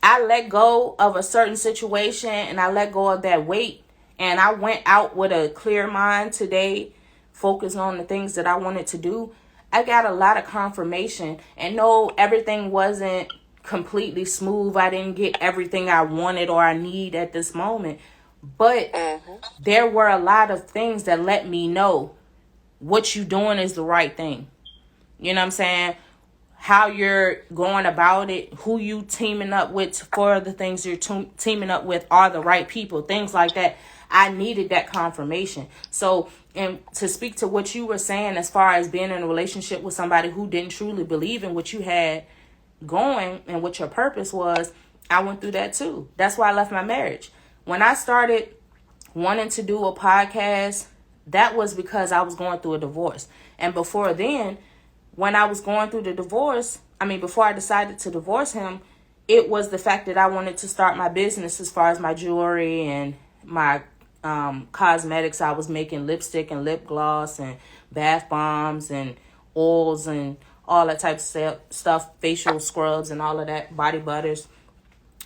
I let go of a certain situation and I let go of that weight, and I went out with a clear mind today, focused on the things that I wanted to do. I got a lot of confirmation, and no, everything wasn't completely smooth. I didn't get everything I wanted or I need at this moment, but there were a lot of things that let me know what you doing is the right thing. You know what I'm saying? How you're going about it, who you teaming up with for the things you're teaming up with are the right people, things like that. I needed that confirmation. So, and to speak to what you were saying as far as being in a relationship with somebody who didn't truly believe in what you had going and what your purpose was, I went through that too. That's why I left my marriage. When I started wanting to do a podcast, that was because I was going through a divorce. And before then, when I was going through the divorce, before I decided to divorce him, it was the fact that I wanted to start my business as far as my jewelry and my cosmetics. I was making lipstick and lip gloss and bath bombs and oils and all that type of stuff, facial scrubs and all of that, body butters.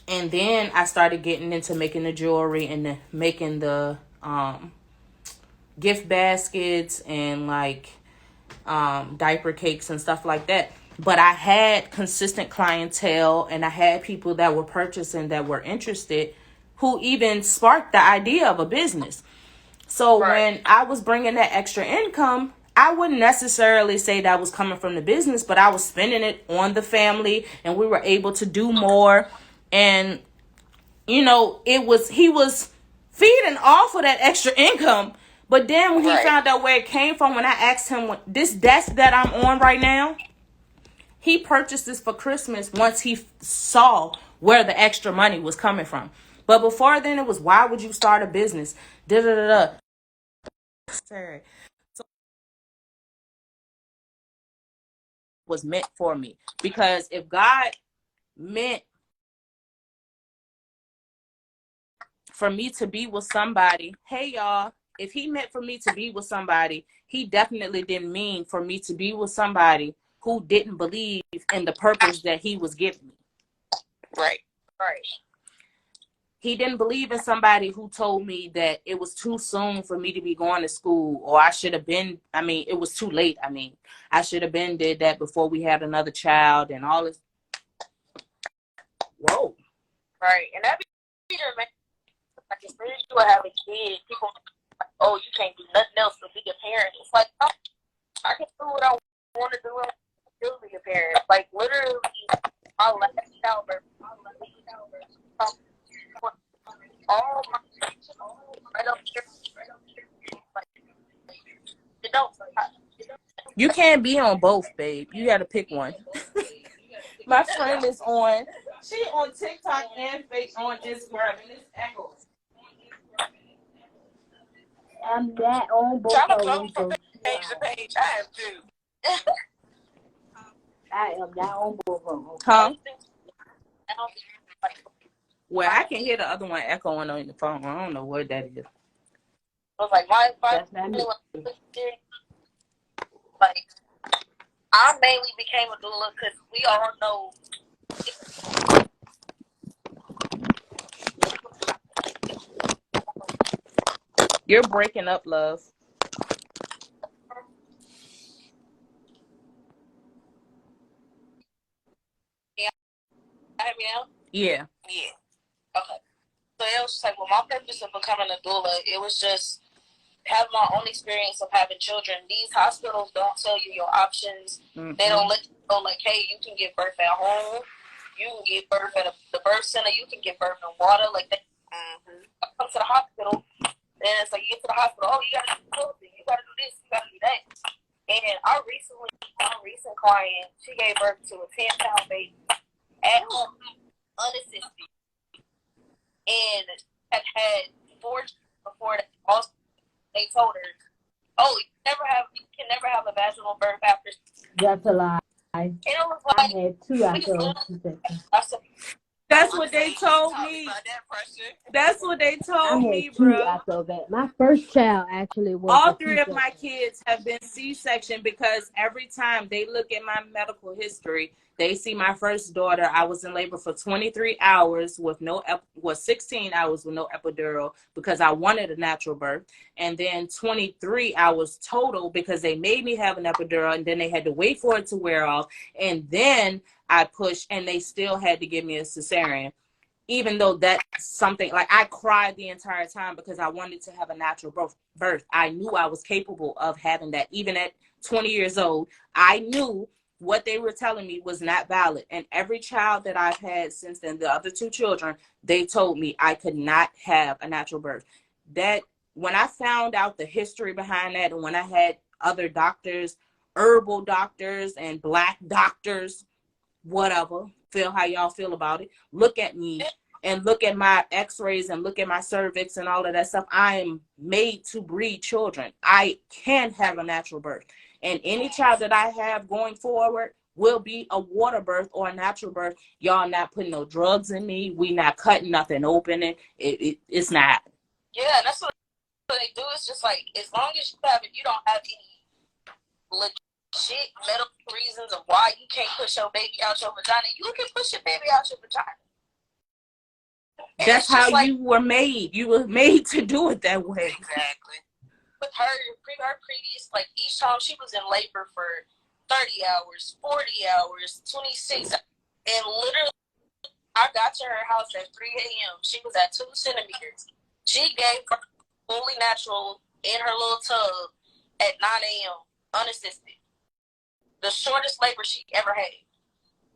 And then I started getting into making the jewelry and making the gift baskets and like diaper cakes and stuff like that. But I had consistent clientele and I had people that were purchasing, that were interested, who even sparked the idea of a business. So when I was bringing that extra income, I wouldn't necessarily say that was coming from the business, but I was spending it on the family and we were able to do more. And, he was feeding off of that extra income. But then when he found out where it came from, when I asked him, this desk that I'm on right now, he purchased this for Christmas once he saw where the extra money was coming from. But before then, it was, why would you start a business? Da da da da. Sorry. So it was meant for me. Because if God meant for me to be with somebody, hey y'all, if he meant for me to be with somebody, he definitely didn't mean for me to be with somebody who didn't believe in the purpose that he was giving me. Right. He didn't believe in somebody who told me that it was too soon for me to be going to school, or I should have been, it was too late. I should have been did that before we had another child and all this. Whoa. Right. And that be like, as soon as you have a kid, people like, oh, you can't do nothing else but be a parent. It's like, oh, I can do what I want to do and still be a parent. Like, literally, my last childbirth, all my right up here, like, you don't. You can't be on both, babe. You got to pick one. My friend is on. She on TikTok and on Instagram, and it's echoes. I'm that on both Trying to of go them. from page to page. I have to. I am that on both of them. Huh? Well, I can hear the other one echoing on the phone. I don't know what that is. I was like, my That's not me. Like, I mainly became a doula because we all know. You're breaking up, love. Yeah. Hear me now? Yeah. Yeah. Okay. So it was just like, well, my purpose of becoming a doula, it was just having my own experience of having children. These hospitals don't tell you your options. Mm-hmm. They don't let you know, like, hey, you can give birth at home. You can give birth at the birth center. You can give birth in water. Like, they come to the hospital, and it's like, you get to the hospital, oh, you got to do clothing. You got to do this. You got to do that. And my recent client, she gave birth to a 10-pound baby at home, unassisted, and had 4 before that. Also, they told her, oh, you can never have a vaginal birth after. That's a lie. And it was like, I had 2 after. I said, That's what they told me. That's what they I told had me, 2 bro. after that. My first child actually was All a 3 of my C-section. kids have been C-section because every time they look at my medical history, they see my first daughter. I was in labor for 23 hours with 16 hours with no epidural because I wanted a natural birth, and then 23 hours total because they made me have an epidural, and then they had to wait for it to wear off, and then I pushed, and they still had to give me a cesarean. Even though that's something like I cried the entire time because I wanted to have a natural birth. I knew I was capable of having that. Even at 20 years old, I knew what they were telling me was not valid. And every child that I've had since then, the other 2 children, they told me I could not have a natural birth. That when I found out the history behind that, and when I had other doctors, herbal doctors and black doctors, whatever, feel how y'all feel about it, look at me and look at my x-rays and look at my cervix and all of that stuff. I am made to breed children. I can have a natural birth, and any child that I have going forward will be a water birth or a natural birth. Y'all not putting no drugs in me. We not cutting nothing open. It's not. Yeah, that's what they do. It's just like, as long as you don't have any legit medical reasons of why you can't push your baby out your vagina, you can push your baby out your vagina. And that's how like, you were made. You were made to do it that way. Exactly. With her previous, like, each time she was in labor for 30 hours, 40 hours, 26, and literally, I got to her house at 3 a.m. She was at 2 centimeters. She gave birth fully natural in her little tub at 9 a.m. unassisted. The shortest labor she ever had.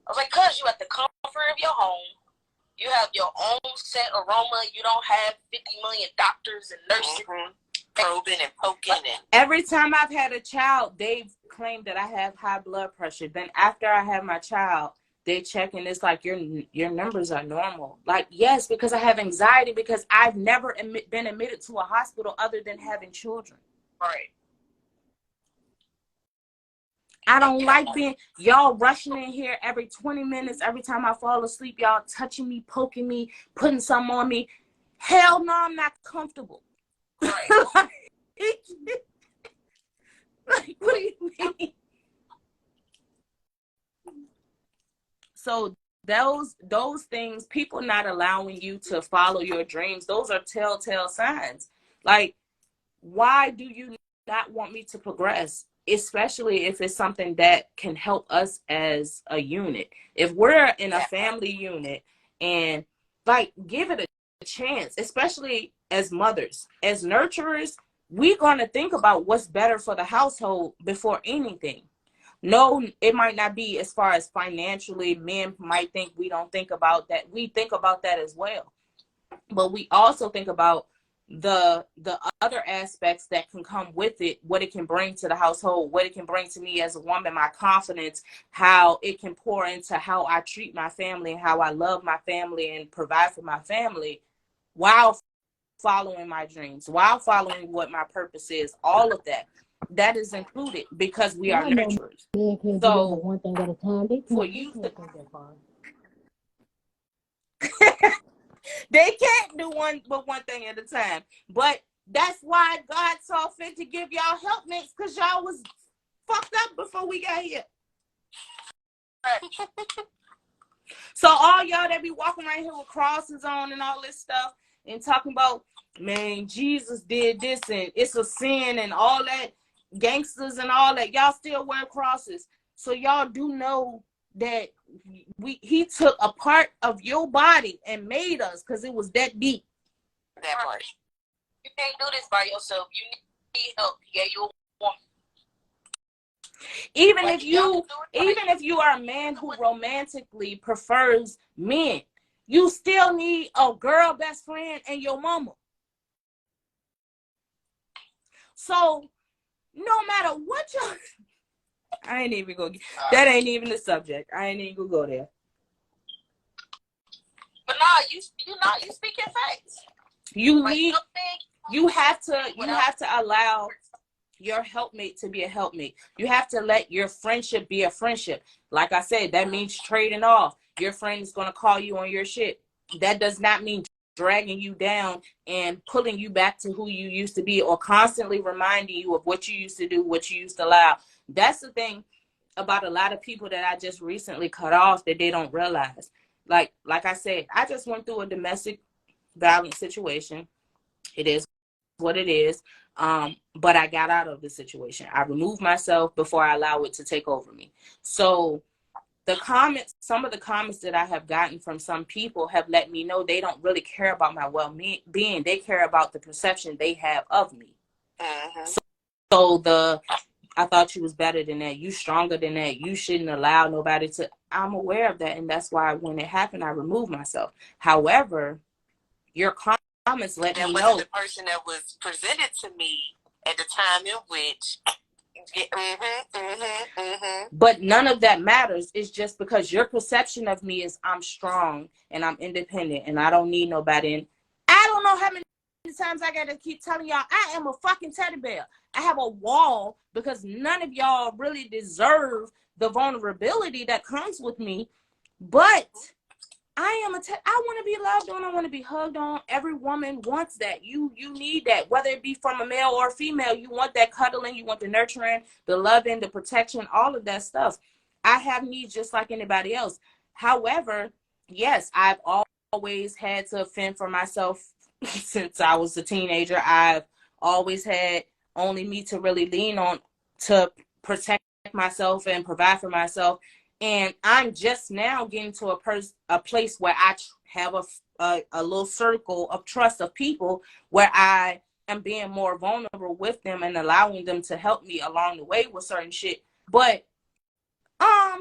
I was like, cuz you at the comfort of your home. You have your own set aroma. You don't have 50 million doctors and nurses probing and poking. And every time I've had a child, they've claimed that I have high blood pressure. Then after I have my child, they check and it's like, your numbers are normal. Like, yes, because I have anxiety because I've never been admitted to a hospital other than having children. Right. I don't like being, y'all rushing in here every 20 minutes. Every time I fall asleep, y'all touching me, poking me, putting something on me. Hell no, I'm not comfortable. Right. Like, what do you mean? So those things, people not allowing you to follow your dreams, those are telltale signs. Like, why do you not want me to progress? Especially if it's something that can help us as a unit. If we're in a family unit, and like, give it a chance, especially as mothers, as nurturers, we're going to think about what's better for the household before anything. No, it might not be as far as financially. Men might think we don't think about that. We think about that as well. But we also think about the other aspects that can come with it, what it can bring to the household, what it can bring to me as a woman, my confidence, how it can pour into how I treat my family and how I love my family and provide for my family while following my dreams, while following what my purpose is. All of that is included because we are nurturers. So one thing at a time. For you to, they can't do one thing at a time. But that's why God saw fit to give y'all helpmates, because y'all was fucked up before we got here. So all y'all that be walking around here with crosses on and all this stuff and talking about, man, Jesus did this and it's a sin and all that, gangsters and all that, y'all still wear crosses. So y'all do know that he took a part of your body and made us, because it was that deep. That part. You can't do this by yourself. You need help. Yeah, you want. Even if you are a man who romantically prefers men, you still need a girl best friend and your mama. So no matter what y'all, I ain't even gonna. That ain't even the subject. I ain't even gonna go there. But nah, you speaking facts. You leave. You have to allow your helpmate to be a helpmate. You have to let your friendship be a friendship. Like I said, that means trading off. Your friend is going to call you on your shit. That does not mean dragging you down and pulling you back to who you used to be, or constantly reminding you of what you used to do, what you used to allow. That's the thing about a lot of people that I just recently cut off that they don't realize. Like I said, I just went through a domestic violence situation. It is what it is. But I got out of the situation. I removed myself before I allow it to take over me. So some of the comments that I have gotten from some people have let me know they don't really care about my well-being. They care about the perception they have of me. So I thought you was better than that. You stronger than that. You shouldn't allow nobody to. I'm aware of that, and that's why when it happened, I removed myself. However, your comments let me know. The person that was presented to me at the time in which. But none of that matters. It's just because your perception of me is I'm strong and I'm independent and I don't need nobody. And I don't know how many times I gotta keep telling y'all I am a fucking teddy bear. I have a wall because none of y'all really deserve the vulnerability that comes with me. But I want to be loved on. I want to be hugged on. Every woman wants that. You need that, whether it be from a male or a female. You want that cuddling. You want the nurturing, the loving, the protection, all of that stuff. I have needs just like anybody else. However, yes, I've always had to fend for myself since I was a teenager. I've always had only me to really lean on to protect myself and provide for myself. And I'm just now getting to a place where I have a little circle of trust of people where I am being more vulnerable with them and allowing them to help me along the way with certain shit. But I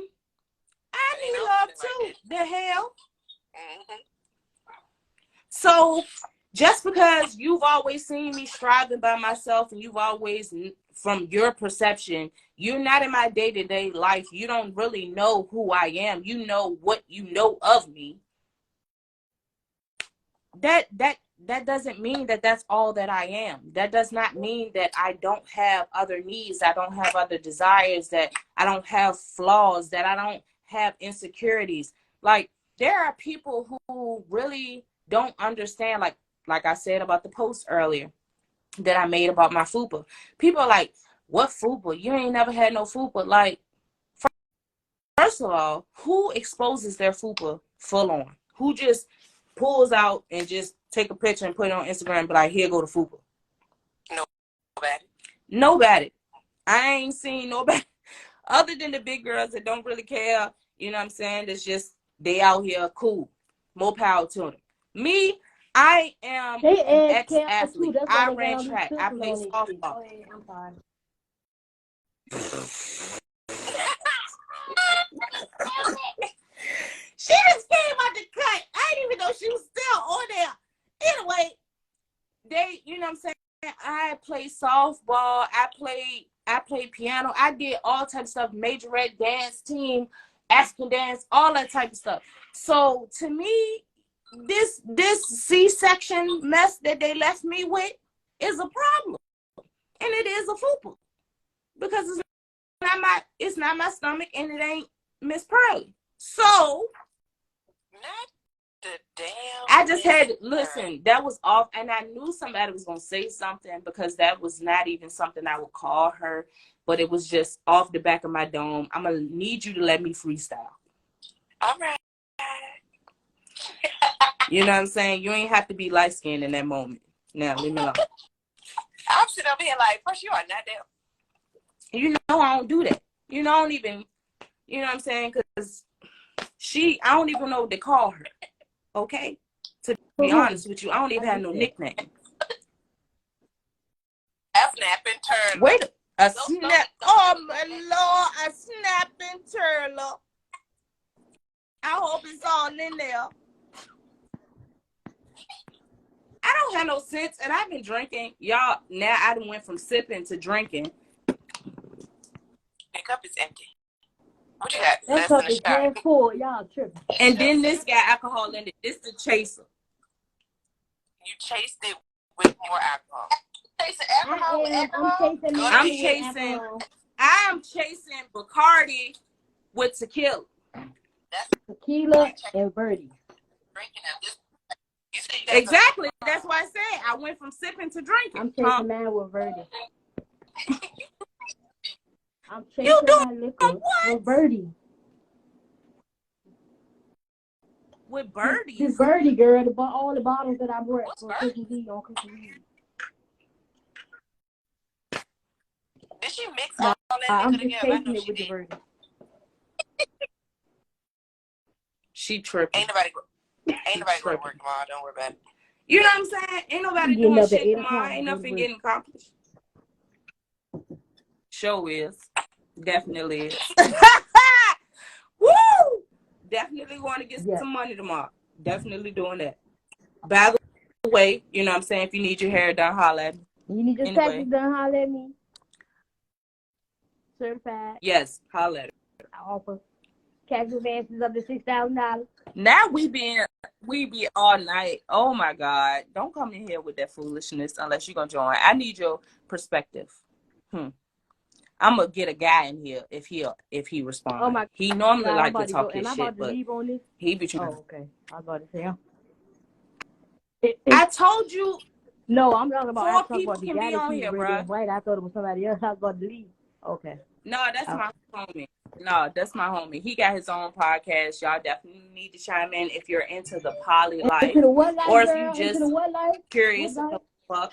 need love too. The hell. So just because you've always seen me striving by myself and you've always, from your perception, you're not in my day-to-day life. You don't really know who I am. You know what you know of me. That doesn't mean that that's all that I am. That does not mean that I don't have other needs. I don't have other desires, that I don't have flaws, that I don't have insecurities. Like, there are people who really don't understand, like I said about the post earlier that I made about my fupa. People are like, what fupa? You ain't never had no fupa. Like, first of all, who exposes their fupa full on? Who just pulls out and just take a picture and put it on Instagram and be like, here go the fupa? Nobody. I ain't seen nobody other than the big girls that don't really care. You know what I'm saying? It's just, they out here cool. More power to them. Me, I am an ex-athlete. I ran track. I played softball. I'm fine. She just came out the cut. I didn't even know she was still on there. Anyway, you know what I'm saying? I played softball. I played piano. I did all types of stuff. Majorette dance team, African dance, all that type of stuff. So to me, this C-section mess that they left me with is a problem, and it is a fupa because it's not my stomach, and it ain't Miss Pearly. So not the damn. I just had listen. That was off, and I knew somebody was gonna say something because that was not even something I would call her, but it was just off the back of my dome. I'm gonna need you to let me freestyle. All right. You know what I'm saying? You ain't have to be light skinned in that moment. Now, leave me alone. I'm sitting over here like, first, you are not there. You know I don't do that. You know, I don't even, you know what I'm saying? Because I don't even know what to call her. Okay? To be honest with you, I don't even have no nickname. A snapping turtle. Wait, a snap. Oh, my Lord, a snapping turtle. I hope it's all in there. I don't have no sense, and I've been drinking. Y'all, now I done went from sipping to drinking. The cup is empty. What you got? That cup is half full. Y'all tripping. And then this got alcohol in it. This the chaser. You chased it with more alcohol. chasing alcohol with alcohol. I'm chasing I'm chasing Bacardi with tequila. tequila and Birdie. Drinking at this. You said you got Exactly. That's why I said I went from sipping to drinking. I'm chasing mine with Birdie. I'm chasing You doing my liquor what? with Birdie. With birdies. This Birdie girl, all the bottles that I brought for Christmas Eve on Christmas Eve. Did she mix all that I'm liquor just together? I chasing know it she with the did. Birdie. She tripping. Ain't nobody going to work tomorrow. Don't worry about it. You know what I'm saying? Ain't nobody Getting doing up at shit 8 tomorrow. o'clock, Ain't go to nothing work. getting accomplished. Show is. Definitely is. Woo! Definitely want to get some money tomorrow. Definitely doing that. By the way, you know what I'm saying? If you need your hair done, holler at me. You need your Anyway. taxes done, holler at me. Certified. Yes, holler at me. I offer cash advances up to $6,000. Now we be all night. Oh my God. Don't come in here with that foolishness unless you're gonna join. I need your perspective. I'm gonna get a guy in here if he responds. Oh my he normally God, like I'm to talk Am his I shit, about to but leave on this? he be trying. Oh, okay. I was about to say. I told you No, I'm talking about. 4 I talking people about the can guy be that on she's here, ready bruh. and right. I thought it was somebody else. I was about to leave. Okay. No, that's my homie. No, that's my homie. He got his own podcast. Y'all definitely need to chime in if you're into the poly life. Into the what life, Or if girl? you just Into the what life? curious What about fuck,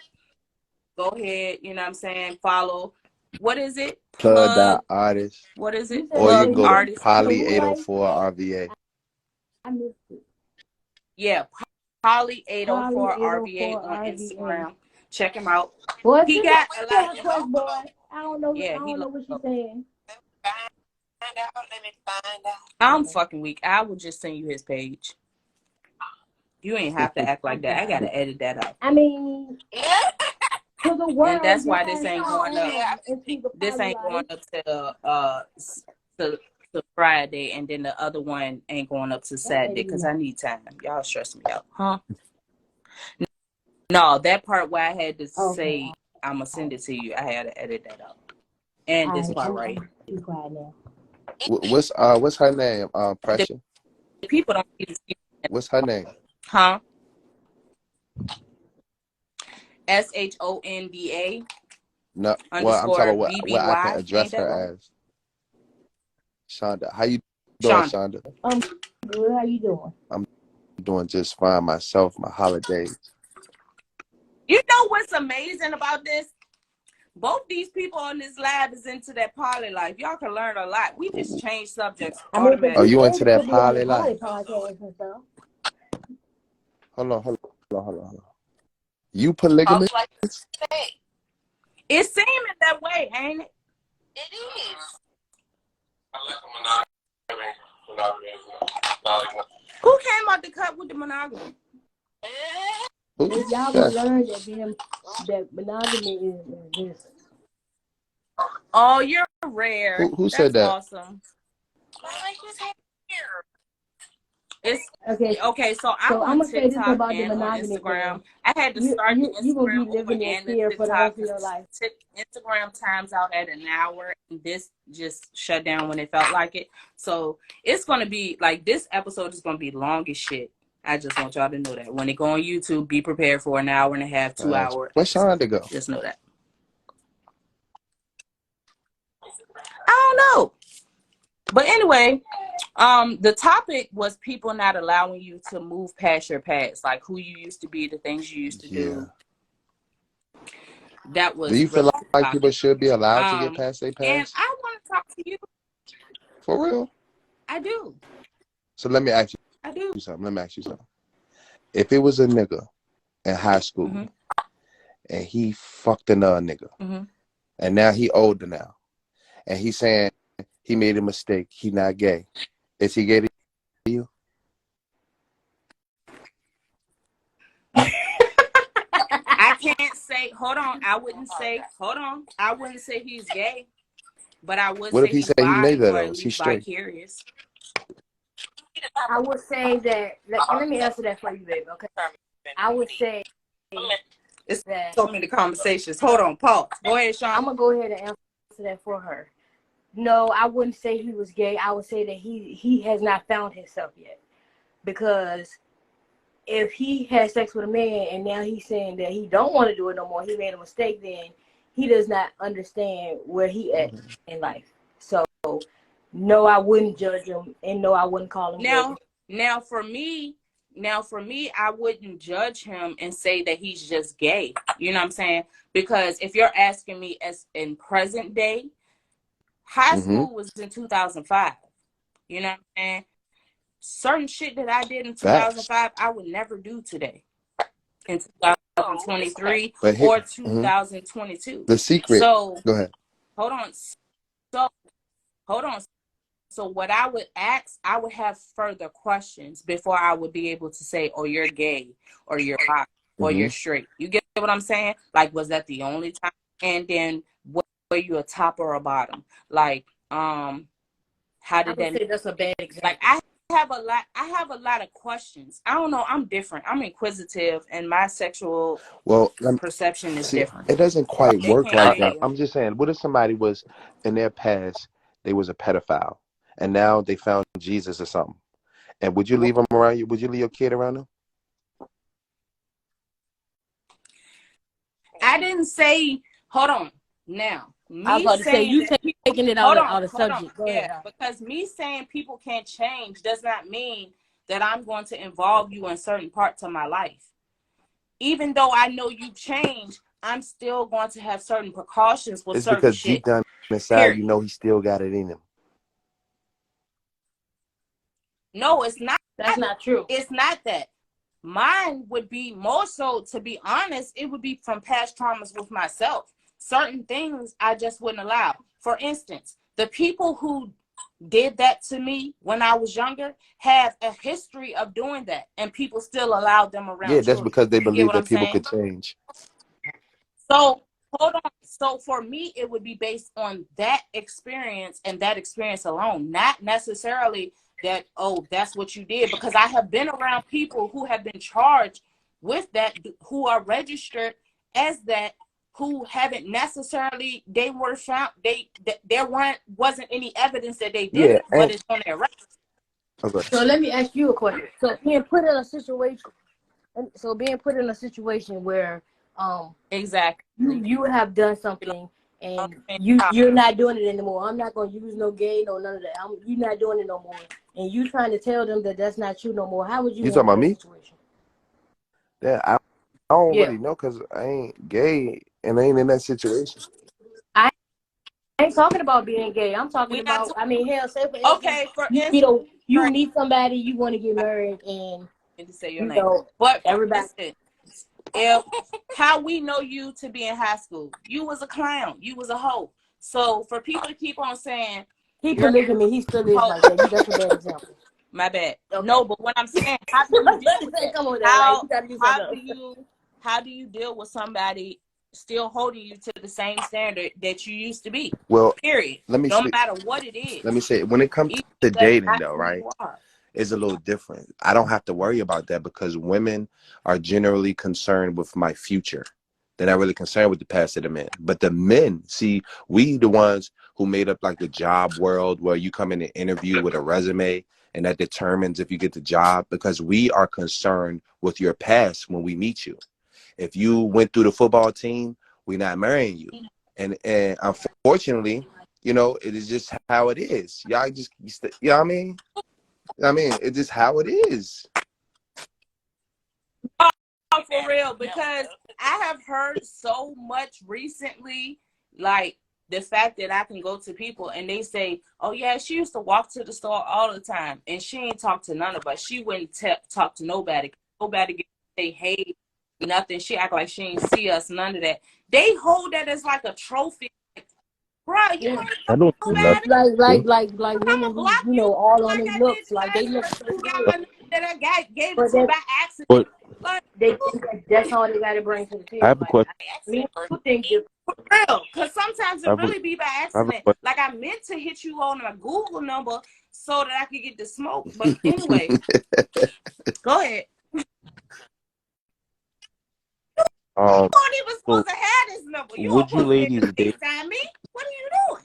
go ahead, you know what I'm saying? Follow. What is it? Plug.artist. What is it? Or you can go to Artist. Poly 804 RVA. I missed it. Yeah, Poly 804 Poly RVA 804 on RVA. Instagram. Check him out. Boy, He got a lot. request, boy. I don't know. Yeah, I don't know what she's saying. Let me find out. I'm fucking weak. I will just send you his page. You ain't have to act like that. I gotta edit that out. I mean, to the world, And that's why this ain't going up. This ain't going up to Friday, and then the other one ain't going up to Saturday because I need time. Y'all stress me out, huh? No, that part where I had to say I'm gonna send it to you, I had to edit that out. And this part right. Be quiet now. What's her name? Pressure. The people don't need to see. What's her name? Huh? SHONDA. No. Well, I'm talking about what I can address her as. Shonda. How you doing, Shonda? Good. How you doing? I'm doing just fine myself. My holidays. You know what's amazing about this? Both these people on this lab is into that poly life. Y'all can learn a lot. We just change subjects automatically. Oh, you into that poly life? Hold on. You polygamous? It's seeming that way, ain't it? It is. Who came out the cut with the monogamy? If y'all will learn that monogamy is this. Oh, you're rare. Who said that? Awesome. It's okay. So I'm on gonna say this TikTok about and the on monogamy Instagram. Thing. I had to start the You will be Instagram over living in and the fear for the rest TikTok. of your life. Instagram times out at an hour, and this just shut down when it felt like it. So it's gonna be like this episode is gonna be long as shit. I just want y'all to know that when it go on YouTube, be prepared for an hour and a half, 2 hour. Where's Shonda go? Just know that. I don't know. But anyway, the topic was people not allowing you to move past your past, like who you used to be, the things you used to do. That was. Do you feel like people should be allowed to get past their past? And I want to talk to you. For real? I do. So let me ask you. I do. Let me ask you something. If it was a nigga in high school and he fucked another nigga, and now he older now, and he's saying he made a mistake, he not gay, is he gay to you? I can't say. Hold on. I wouldn't say he's gay, but I would What say if he he's said he made that at up? He's least straight. vicarious. I would say that. Let me answer that for you, baby. Okay. I would say It's that so many conversations. Hold on, pause. Go ahead, Sean. I'm gonna go ahead and answer that for her. No, I wouldn't say he was gay. I would say that he has not found himself yet. Because if he had sex with a man and now he's saying that he don't want to do it no more, he made a mistake, then he does not understand where he at in life. So no, I wouldn't judge him, and no, I wouldn't call him gay. Now for me, I wouldn't judge him and say that he's just gay. You know what I'm saying? Because if you're asking me as in present day, high school was in 2005. You know what I'm saying? Certain shit that I did in 2005, I would never do today in 2023 or 2022. The secret. So go ahead. Hold on. So what I would ask, I would have further questions before I would be able to say, oh, you're gay or you're bi or you're straight. You get what I'm saying? Like, was that the only time? And then were you a top or a bottom? Like, how did that? Say that's a bad example. Like, I have a lot of questions. I don't know. I'm different. I'm inquisitive, and my sexual perception is different. It doesn't quite work like that. I'm just saying, what if somebody was in their past, they was a pedophile, and now they found Jesus or something? And would you leave them around you? Would you leave your kid around them? I didn't say, hold on. Now, I was about to say, you taking it out of the subject. Yeah, because me saying people can't change does not mean that I'm going to involve you in certain parts of my life. Even though I know you change, I'm still going to have certain precautions with certain because shit. Deep down inside, you know he still got it in him. No, it's not. That's not true. It's not that. Mine would be more so, to be honest, it would be from past traumas with myself. Certain things I just wouldn't allow. For instance, the people who did that to me when I was younger have a history of doing that, and people still allowed them around. Yeah, that's because they believe that people could change. So, hold on. So, for me, it would be based on that experience and that experience alone, not necessarily that, oh, that's what you did, because I have been around people who have been charged with that, who are registered as that, who haven't necessarily, they were found, there wasn't any evidence that they did it, but it's on their record. Okay. So let me ask you a question. So being put in a situation where exactly you have done something and you're not doing it anymore. I'm not gonna use no gay, no none of that. You're not doing it no more, and you trying to tell them that that's not you no more. How would you? You talking about me? Situation? Yeah, I don't really know because I ain't gay and I ain't in that situation. I ain't talking about being gay. I'm talking about. I mean, hell, say for instance, okay, for instance, you meet somebody, you want to get married, and to say your name, but everybody. If how we know you to be in high school, you was a clown, you was a hoe. So for people to keep on saying he polygamy, he still is like that. That's a bad example. My bad. Okay. No, but what I'm saying, how do you deal with somebody still holding you to the same standard that you used to be? Well, period. No matter what it is. Let me say, when it comes to dating, though, right? Is a little different. I don't have to worry about that because women are generally concerned with my future. They're not really concerned with the past of the men. But the men, see, we the ones who made up like the job world where you come in an interview with a resume and that determines if you get the job, because we are concerned with your past when we meet you. If you went through the football team, we're not marrying you. And unfortunately, you know, it is just how it is. Y'all just, you know what I mean? It's just how it is. Oh, for real, because I have heard so much recently, like the fact that I can go to people and they say, oh yeah, she used to walk to the store all the time and she ain't talk to none of us. She wouldn't talk to nobody. Nobody say hey, nothing. She act like she ain't see us, none of that. They hold that as like a trophy. Right, you I don't like women who, you know, all on their looks, like they look so good. That I gave it to by accident. But they think that's all they got to bring to the table. I have a question. For real, because sometimes it really be by accident. Like I meant to hit you on a Google number so that I could get the smoke. But anyway, go ahead. Um, weren't even so supposed to have this number. You would you almost ladies didn't date? FaceTime me. What are you doing?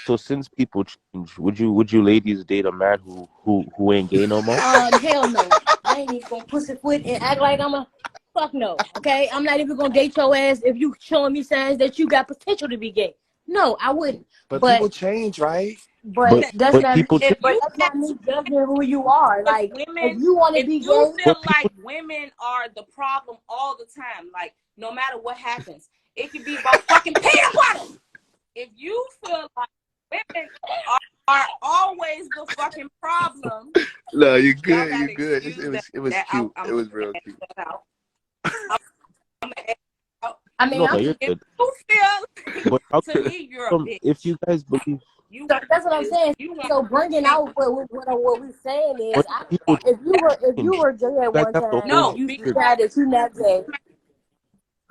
So since people change, would you ladies date a man who ain't gay no more? Hell no. I ain't even gonna pussy foot and act like I'm a fuck no. Okay, I'm not even gonna date your ass if you showing me signs that you got potential to be gay. No, I wouldn't. But people But change, right? but But that's but not people change. If but you that's not ask me judging who you are. if Like if women, you want to if be you gay, feel But like people women are the problem all the time, like no matter what happens, it could be about fucking peanut butter. If you feel like women are always the fucking problem, No, you're y'all good. You're gotta good. excuse It was that cute. I'm It was real cute. out. I'm gonna edit out. I mean, No, I'm you're If good. you feel But how to could me you're a if bitch. you guys believe, You so that's what I'm is saying. you want So bringing to out what we're saying is, but people if you change, were gay you at guys one have to time hold. and no you because decide that you're not gay,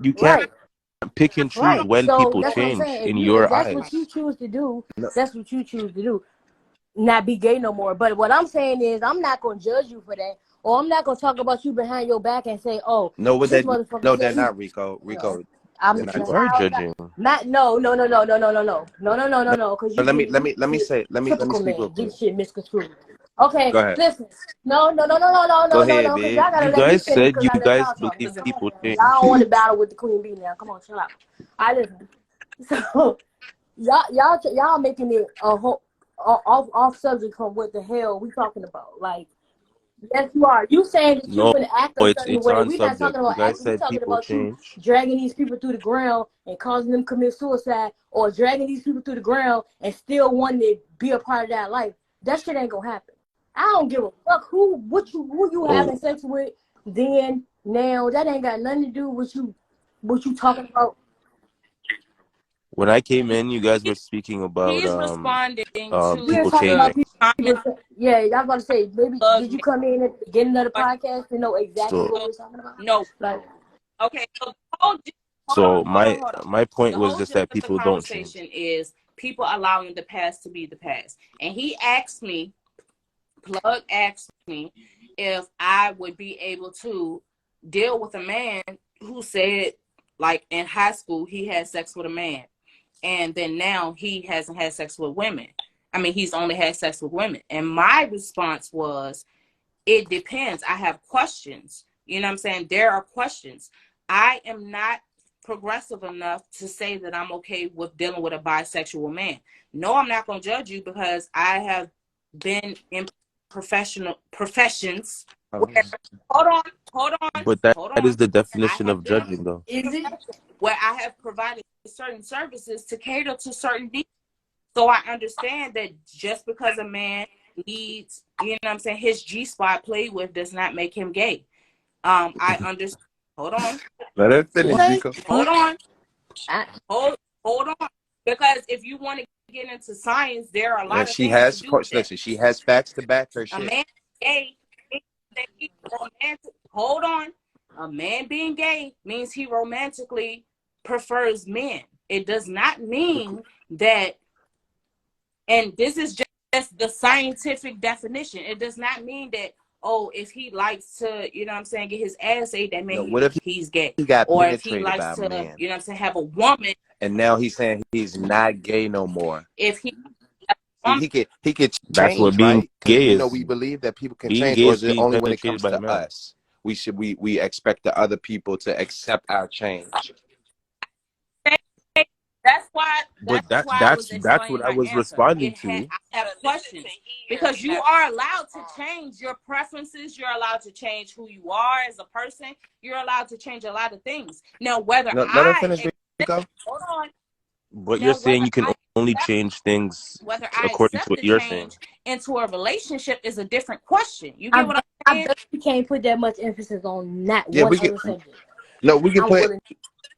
You can't right? pick and choose Right. when So people that's what I'm change saying. in If your that's what you eyes. choose to do, No, that's what you choose to do. Not be gay no more. But what I'm saying is I'm not gonna judge you for that. Or I'm not gonna talk about you behind your back and say, oh, no, but this that motherfucker no, said they're he not, Rico. no. Rico, I'm they're but you that's are how judging. not no, because But you let me get say let me typical speak real man, quick. get shit misconstrued. Okay, Go ahead. listen. Go ahead, Because babe. y'all gotta You let me guys finish said because you I let guys y'all talk. believe Listen, people y'all change. don't want to battle with the queen bee now. Come on, chill out. I listen. So y'all making it a whole off subject from what the hell we talking about. Like, yes, you are. You saying that you No, finna act a certain it's way. on We're not subject. talking You about guys acting. We're said talking people about you change. dragging these people through the ground and causing them to commit suicide, or dragging these people through the ground and still wanting to be a part of that life. That shit ain't gonna happen. I don't give a fuck who you Oh, having sex with then, now. That ain't got nothing to do with what you talking about. when I came in, you guys were speaking about he's responding We are to people talking about the changing. people. comment Yeah, I was about to say, maybe plug did you come in at the beginning of the but podcast to know exactly So what we were talking about? no. Like, Okay, so the whole so hold on. my point The was whole just gist that of the people don't change. conversation is people allowing the past to be the past. And he asked me, Plug asked me if I would be able to deal with a man who said, like in high school, he had sex with a man. And then now he hasn't had sex with women. I mean, he's only had sex with women. And my response was, it depends. I have questions. You know what I'm saying? There are questions. I am not progressive enough to say that I'm okay with dealing with a bisexual man. No, I'm not going to judge you because I have been in professional professions where, hold on, But that hold is on. the I definition have of been judging, though. is it? where I have provided certain services to cater to certain needs. So I understand that just because a man needs, you know what I'm saying, his G spot played with does not make him gay. I understand. Hold on. Let her finish, Say Rico. Hold on. I, Hold on. Because if you want to get into science, there are a Yeah, lot of she things to has. do with that. Listen, she has facts to back her A shit. man gay means that he's romantic. Hold on. A man being gay means he romantically prefers men. It does not mean that, and this is just the scientific definition. It does not mean that, oh, if he likes to, you know what I'm saying, get his ass ate, that No, means what if he's gay. he got Or if he penetrated likes by a to, man, you know what I'm saying, have a woman, and now he's saying he's not gay no more? if he See, woman, he could That's what change, being right? Because gay is. we believe that people can Being change, gay or is is it being only when it penetrated comes by a to man. us? We expect the other people to accept our change. that's why But I was that's what explaining I my was answer. responding to. I have questions because you are allowed to change your preferences. You're allowed to change who you are as a person. You're allowed to change a lot of things. Now, whether No, let her I finish, Rico. hold on, But you're now saying whether you can I only change things whether I according to accept what the you're saying. change into a relationship is a different question. You I get what bet, I'm I saying? bet you can't put that much emphasis on not Yeah, one we can. other subject. No, we can I'm put. willing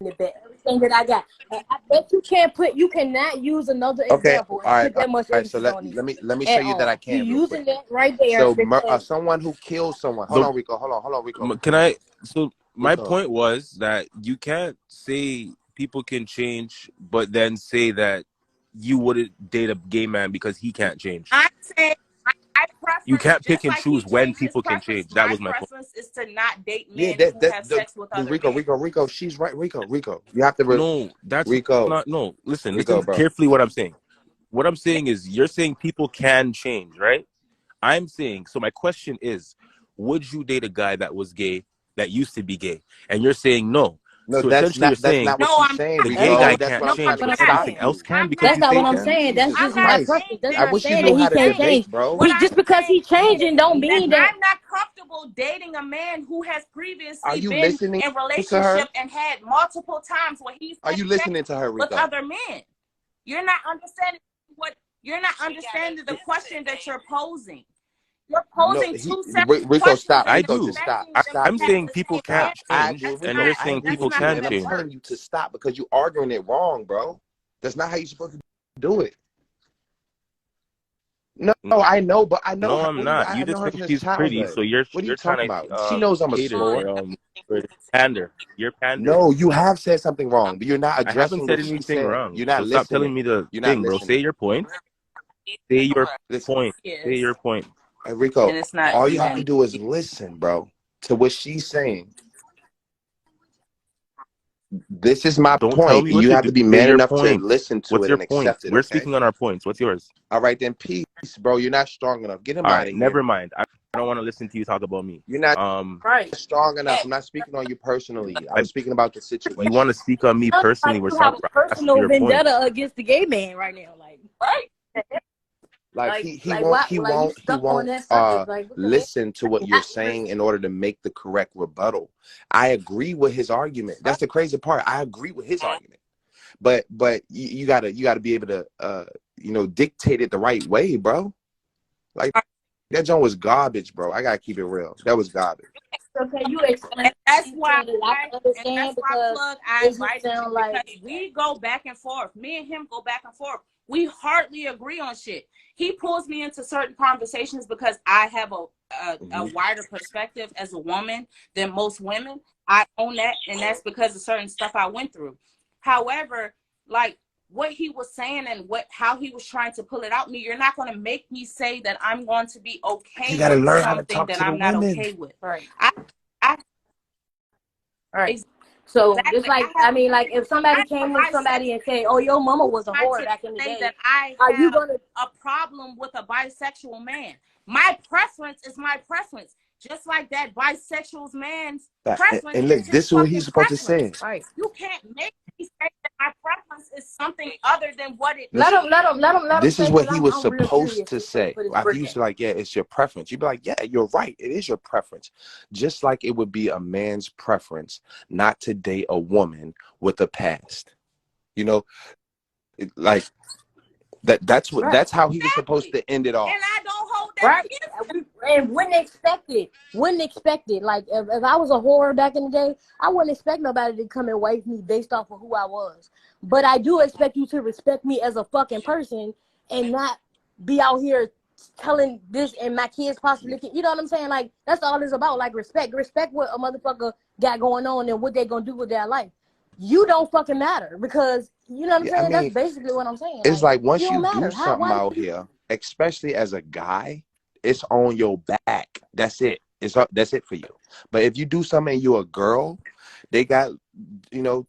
to bet everything that I got. I bet you cannot use another Okay, example all and right, put all that much right. So emphasis on these let me show at you that I all. You can real quick. using that right there So, because someone who kills someone. Hold The on, Rico. Hold on, Rico. can I? So my Rico. point was that you can't say people can change, but then say that you wouldn't date a gay man because he can't change. I'm saying I preference, You can't pick just and like he choose when changed his people can preference, change. That my was my point. preference is to not date Yeah, men who have sex with other men. Rico, she's right. Rico, you have to No, that's Rico, not. No, listen bro. carefully. What I'm saying. What I'm saying is, you're saying people can change, right? I'm saying. So my question is, would you date a guy that was gay, that used to be gay? And you're saying no. No, So that's essentially, you're not saying what No, she's I'm saying, not. the That's gay not guy what, That's can't what I'm trying change, to but I'm not. everything stop else you. can I'm because not that's you not what think I'm can. saying. That's Jesus just I'm my not Christ. preference. saying That's I that. not wish you saying knew that how he to can't debate, change. bro. What He I'm just because saying he changing don't is that mean that. I'm not comfortable dating a man who has Are previously you been listening in to her? relationship and had multiple times where he's Are had you sex listening to her, with Rico? other men. You're not understanding what you're not understanding the question that you're posing. You're No, posing two separate Rico, questions stop. and I Rico, do. just stop. expecting them Stop. I'm to have saying the people same can't Stop. answer. I change, agree That's with and not no, you're I saying agree that's people with not you, how can and I'm that change. telling you works. to stop because you're arguing it wrong, bro. That's not how you're supposed to do it. No, I know, but I know No, her. I'm What do you? not. You I know just her think since she's pretty, childhood. so you're What are you trying talking about? to She knows I'm a cater sport. for pander. You're pandering. No, you have said something wrong, but you're not I haven't addressing said what she anything said. wrong. You're So not stop telling listening. me the You're not thing, bro. Say listening. your point. Say your Listen, point. Say Yes. your point. Rico, And it's not all you you have have to do is listen, bro, to what she's saying. This is my Don't tell point, me and what you to have do. to be Say man your enough to point. listen to What's it your and point? accept it, We're okay? speaking on our points. What's yours? All right, then peace, bro. You're not strong enough. Get him All out right, of never here. mind. I don't want to listen to you talk about me. You're not right. strong enough. I'm not speaking on you personally. I I, was speaking about the you want situation. to speak on me Sounds personally? like We're you have talking a about asking personal your point. vendetta against the gay man right now. Like, Right. Like like, he why? won't he Like you won't he stuck on won't that subject. Like, what the hell? listen to what you're saying in order to make the correct rebuttal. I agree with his argument. That's the crazy part. I agree with his argument. But you gotta be able to dictate it the right way, bro. Like that joint was garbage, bro. I gotta keep it real. That was garbage. So can you explain And that's to me why so that I can understand? Because Plug, I it just invited you sounds like because we go back and forth. Me and him go back and forth. We hardly agree on shit. He pulls me into certain conversations because I have a wider perspective as a woman than most women. I own that, and that's because of certain stuff I went through. However, like what he was saying and how he was trying to pull it out me, you're not going to make me say that I'm going to be okay You gotta with learn how to something talk that to the I'm not women. okay with. right, I right. So just exactly. like like if somebody came to somebody and said, "Oh, your mama was a whore back in the day," that I are you have gonna? a problem with a bisexual man. My preference is my preference. Just like that bisexual man's preference And is look, his this is what he's fucking supposed to say. preference. Right. You can't make me say that my preference is something other than what it Let is. him This say is what because he was I'm real supposed curious to for, say. for this After you say, breakdown. like, yeah, it's your preference. You'd be like, yeah, you're right. It is your preference. Just like it would be a man's preference not to date a woman with a past. You know, like Right. that's how he was supposed to end it off. And I don't hold that Right. against him. And wouldn't expect it. Wouldn't expect it. Like if I was a whore back in the day, I wouldn't expect nobody to come and wife me based off of who I was. But I do expect you to respect me as a fucking person and not be out here telling this and my kids possibly you know what I'm saying? Like that's all it's about. Like respect. Respect what a motherfucker got going on and what they gonna do with their life. You don't fucking matter because you know what I'm Yeah, I saying? That's mean, basically what I'm saying. it's like once You you don't do matter. something Why out do you here, especially as a guy, it's on your back. That's it. That's it for you. But if you do something and you're a girl, they got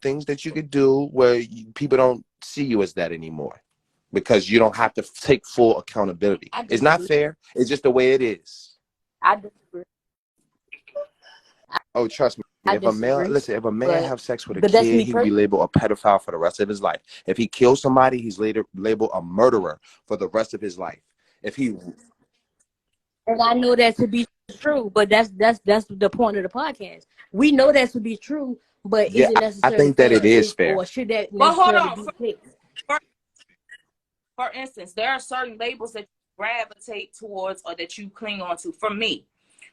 things that you could do where people don't see you as that anymore because you don't have to take full accountability. I It's not disagree. fair. It's just the way it is. I disagree. Oh, trust me. I If a man, disagree. listen, if a man have sex with a But that's kid, me he will be personally. labeled a pedophile for the rest of his life. If he kills somebody, he's later labeled a murderer for the rest of his life. If he, And I know that to be true, but that's the point of the podcast. We know that to be true, but is yeah, it I necessarily think that it fair? is fair. Or should that But hold necessarily on. be the case? For instance, there are certain labels that you gravitate towards or that you cling on to. For me,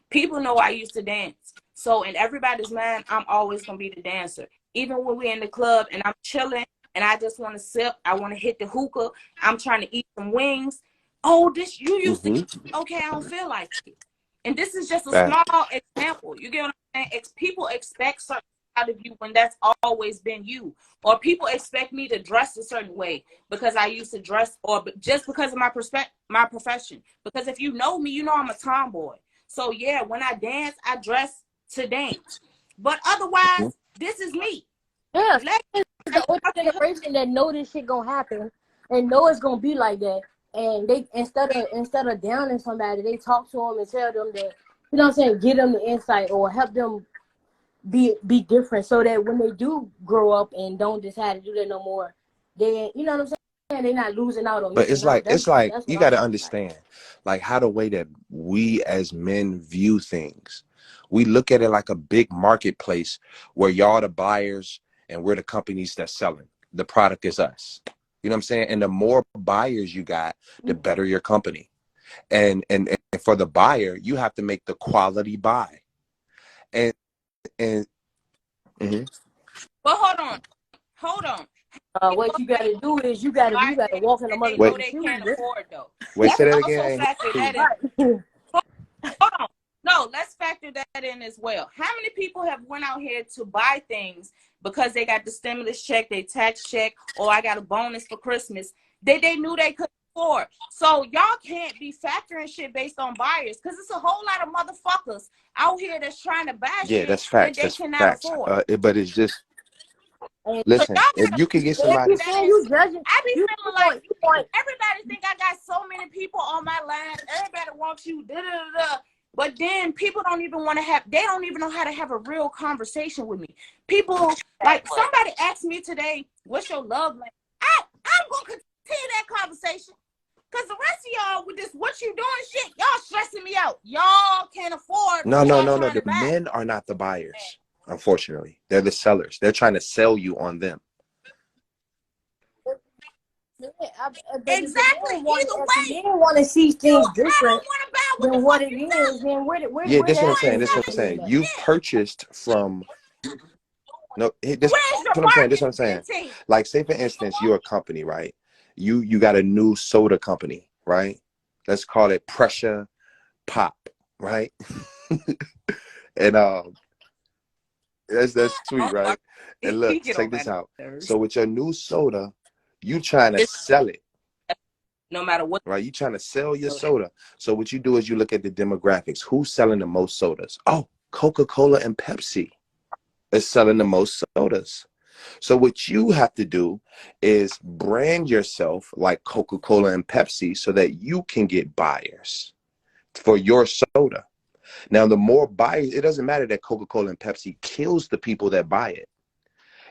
people know I used to dance. So in everybody's mind, I'm always going to be the dancer. Even when we're in the club and I'm chilling and I just want to sip, I want to hit the hookah, I'm trying to eat some wings. Oh, this you used to. Okay, I don't feel like it. And this is just a small example. You get what I'm saying? People expect certain out of you when that's always been you. Or people expect me to dress a certain way because I used to dress, or just because of my profession. Because if you know me, you know I'm a tomboy. So yeah, when I dance, I dress to dance. But otherwise, this is me. Yeah, it's the older generation that know this shit gonna happen and know it's gonna be like that. And they instead of downing somebody, they talk to them and tell them that, you know what I'm saying, give them the insight or help them be different, so that when they do grow up and don't decide to do that no more, they, you know what I'm saying, they're not losing out on. But it's like That's you what got to I'm understand, like how the way that we as men view things, we look at it like a big marketplace where y'all the buyers and we're the companies that's selling. The product is us. You know what I'm saying? And the more buyers you got, the better your company. And for the buyer, you have to make the quality buy. And mhm. But hold on. what you gotta do is you gotta walk in the They know motherfucking they shoes. can't afford though. Wait, say that Also again. factor that in. Hold on. No, let's factor that in as well. How many people have went out here to buy things because they got the stimulus check, they tax check, or I got a bonus for Christmas that they knew they couldn't afford? So y'all can't be factoring shit based on buyers, because it's a whole lot of motherfuckers out here that's trying to buy Yeah, shit that's facts. that they That's cannot facts. afford. But it's just, And So listen, y'all if gotta you can get like somebody, you saying, you judging. I be You feeling like want everybody think I got so many people on my line. Everybody wants you, da da da. But then people don't even want to have. They don't even know how to have a real conversation with me. People, like, somebody asked me today, "What's your love language?" I'm gonna continue that conversation, because the rest of y'all with this "what you doing" shit, y'all stressing me out. Y'all can't afford no. what y'all trying The to buy. men are not the buyers. Unfortunately, they're the sellers. They're trying to sell you on them. Exactly. Either way, men want to see things I different don't want to buy what the than what fuck it you is. selling. Then where Yeah, where that's what I'm that saying. shit That's what I'm saying. You've purchased from. No, this Where's your what I'm saying. This what I'm marketing saying. team? Like, say for instance, you're a company, right? You got a new soda company, right? Let's call it Pressure Pop, right? And that's sweet, right? And look, Get check on this my out. nerves. So with your new soda, you trying to sell it, No matter what. right? You trying to sell your soda. So what you do is you look at the demographics. Who's selling the most sodas? Oh, Coca-Cola and Pepsi is selling the most sodas. So what you have to do is brand yourself like Coca-Cola and Pepsi so that you can get buyers for your soda. Now, the more buyers, it doesn't matter that Coca-Cola and Pepsi kills the people that buy it.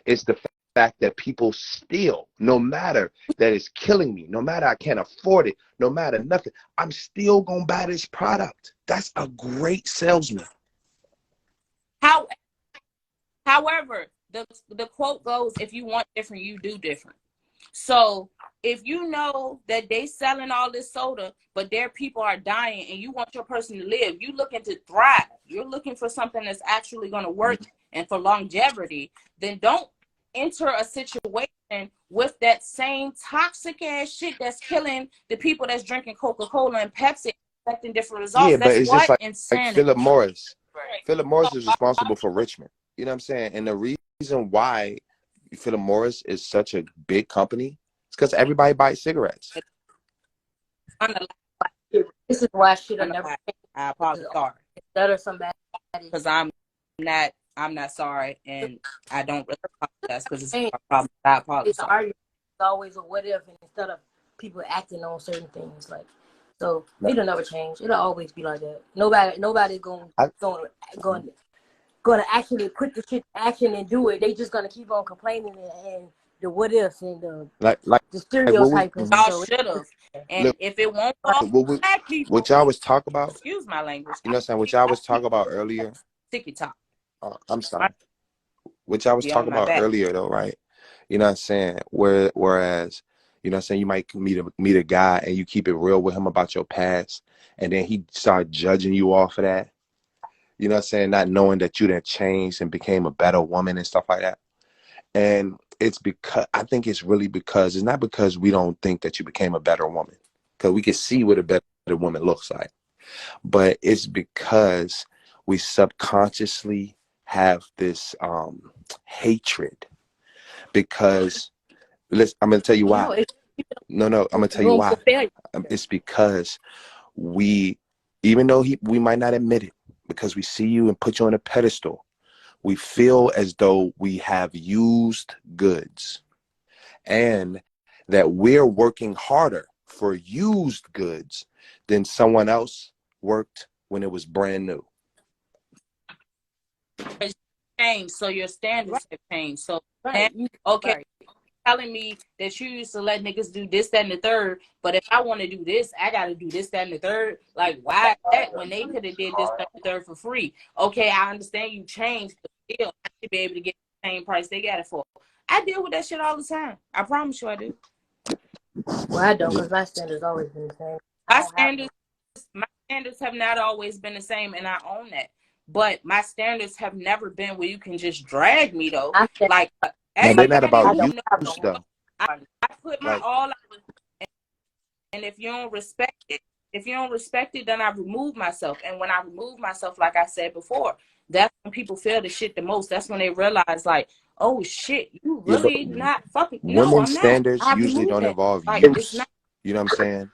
It's the fact that people still, no matter that it's killing me, no matter I can't afford it, no matter nothing, I'm still going to buy this product. That's a great salesman. However, the quote goes, if you want different, you do different. So if you know that they selling all this soda, but their people are dying and you want your person to live, you looking to thrive, you're looking for something that's actually going to work and for longevity, then don't enter a situation with that same toxic ass shit that's killing the people that's drinking Coca-Cola and Pepsi, expecting different results. Yeah, but That's it's just like insanity. Philip Morris. Right. Philip Morris is responsible for Richmond. You know what I'm saying? And the reason why Philip Morris is such a big company is because everybody buys cigarettes. This is why I should have never. I apologize. Sorry. Instead of somebody, Because I'm not sorry, and I don't really apologize because it's my problem. I apologize. it's argument. It's always a what if, and instead of people acting on certain things, like, so it'll never change. It'll always be like that. Nobody's going to actually put the shit in action and do it. They just gonna keep on complaining and the what ifs and the Like stereotyping. Y'all should have. And look, if it won't fall black people, what y'all was talk about, excuse my language. you know what I'm saying? What y'all was talking about earlier. Sticky top. I'm sorry. What y'all was Be on talking my about back. earlier though, right? You know what I'm saying? Whereas, you know what I'm saying, you might meet a guy and you keep it real with him about your past, and then he start judging you off of that. You know what I'm saying? Not knowing that you done changed and became a better woman and stuff like that. And it's because, I think it's really because, it's not because we don't think that you became a better woman, because we can see what a better woman looks like. But it's because we subconsciously have this hatred because listen, I'm gonna tell you No, why. it's No, I'm gonna tell you room why. for failure. It's because even though we might not admit it, because we see you and put you on a pedestal, we feel as though we have used goods and that we're working harder for used goods than someone else worked when it was brand new. Changed, so your standards have changed. So Right. okay, Right. telling me that you used to let niggas do this, that, and the third, but if I want to do this, I got to do this, that, and the third. Like, why is that when they could have did this, that, and the third for free? Okay, I understand you changed, but still, I should be able to get the same price they got it for. I deal with that shit all the time. I promise you I do. Well, I don't, because my standards always been the same. My standards have not always been the same, and I own that. But my standards have never been where you can just drag me, though. Like, No, they're not about you use though. I put my Like, all out, and if you don't respect it, then I remove myself. And when I remove myself, like I said before, that's when people feel the shit the most. That's when they realize, like, oh shit, you yeah, but really not fucking. No, women's I'm not. standards I usually remove don't that. involve Like, use. it's not. You know what I'm saying?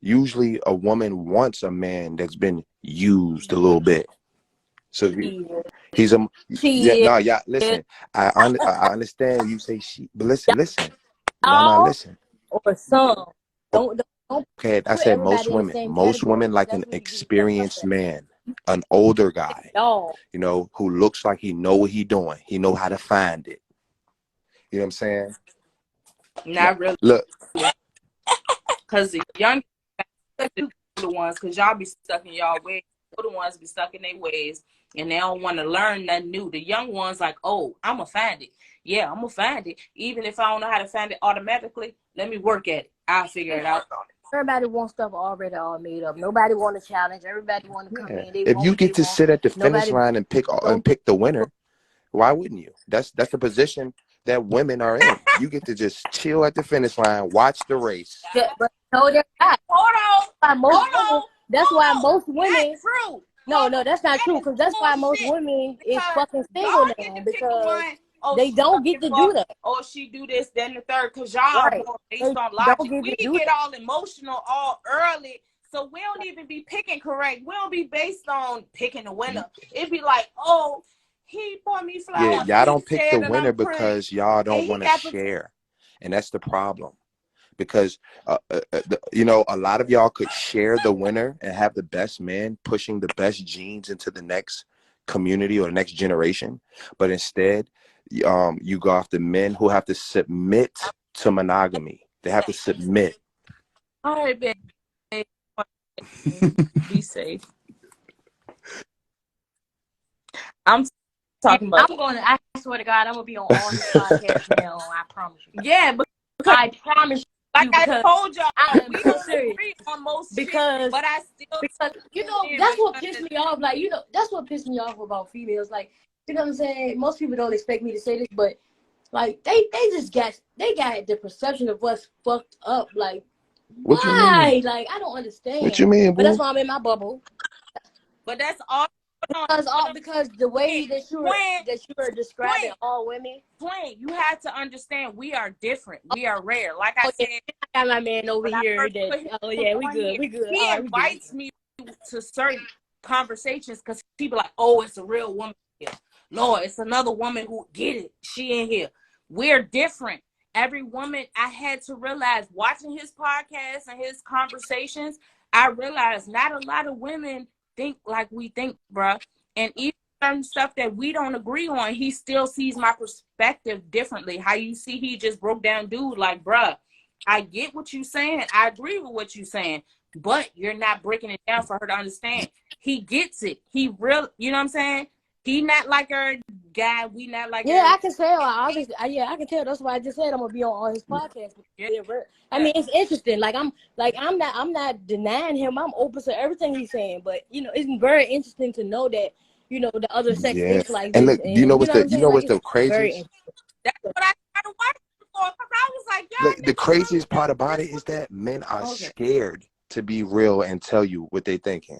Usually a woman wants a man that's been used a little bit. So he's a listen. I understand you say she, but listen. No, listen. Or some. Don't Okay, I put said most everybody in the women. same Most category, women like because an that's where you get experienced stuck man, an older guy, at. Y'all. you know, who looks like he know what he doing. He know how to find it. You know what I'm saying? Not really. Look, Because the young the ones, because y'all be stuck in y'all ways. The ones be stuck in their ways, and they don't want to learn nothing new. The young ones like, oh, I'm going to find it. Yeah, I'm going to find it. Even if I don't know how to find it automatically, let me work at it. I'll figure it out. Everybody wants stuff already all made up. Nobody want to challenge. Everybody want to come in. They if want you what they get to want. sit at the finish Nobody line and pick the winner, why wouldn't you? That's the position that women are in. You get to just chill at the finish line, watch the race. Yeah, but no, they're not. That's why most women. That's true. No, that's not true. Because that's why most women is fucking single now, because they don't get to do that. Oh, she do this, then the third, because y'all Right. are based They on don't logic. get We to do get that. all emotional all early, so we don't even be picking correct. We don't be based on picking the winner. It'd be like, oh, he bought me flowers. Yeah, y'all don't pick the said winner I'm pretty. because y'all don't he want to got the- share, and that's the problem. Because you know, a lot of y'all could share the winner and have the best man pushing the best genes into the next community or the next generation, but instead, you go after men who have to submit to monogamy. They have to submit. All right, babe. Be safe. I'm talking about. I swear to God, I'm gonna be on all his podcasts now. I promise you. Yeah, but I promise you. like I told y'all, we don't serious. agree on most Because shit, but I still that's what pissed me off. Like, that's what pissed me off about females. Like, you know what I'm saying? Most people don't expect me to say this, but like they got the perception of what's fucked up. Like, What you why? mean? Like, I don't understand. What you mean, boo? But that's why I'm in my bubble. But that's all. Because the way that you're describing all women. Twin, you have to understand we are different. We are rare. Like I said, I got my man over here. We good. He invites me to certain conversations because he be like, "Oh, it's a real woman here. Lord, it's another woman who get it. She in here. We're different." Every woman, I had to realize watching his podcast and his conversations, I realized not a lot of women think like we think, bruh. And even certain stuff that we don't agree on, he still sees my perspective differently. How you see he just broke down dude like, bruh, I get what you're saying. I agree with what you're saying, but you're not breaking it down for her to understand. He gets it. He real, you know what I'm saying? He not like our guy. We not like Yeah, I can tell. I can tell. That's why I just said I'm gonna be on all his podcasts. Yeah. I mean, it's interesting. I'm not denying him. I'm open to everything he's saying. But it's very interesting to know that the other sex thinks like and this. look, you know what's the It's craziest? That's what I started watching for because I was like, yo, Look, the craziest part about it is that men are scared to be real and tell you what they thinking.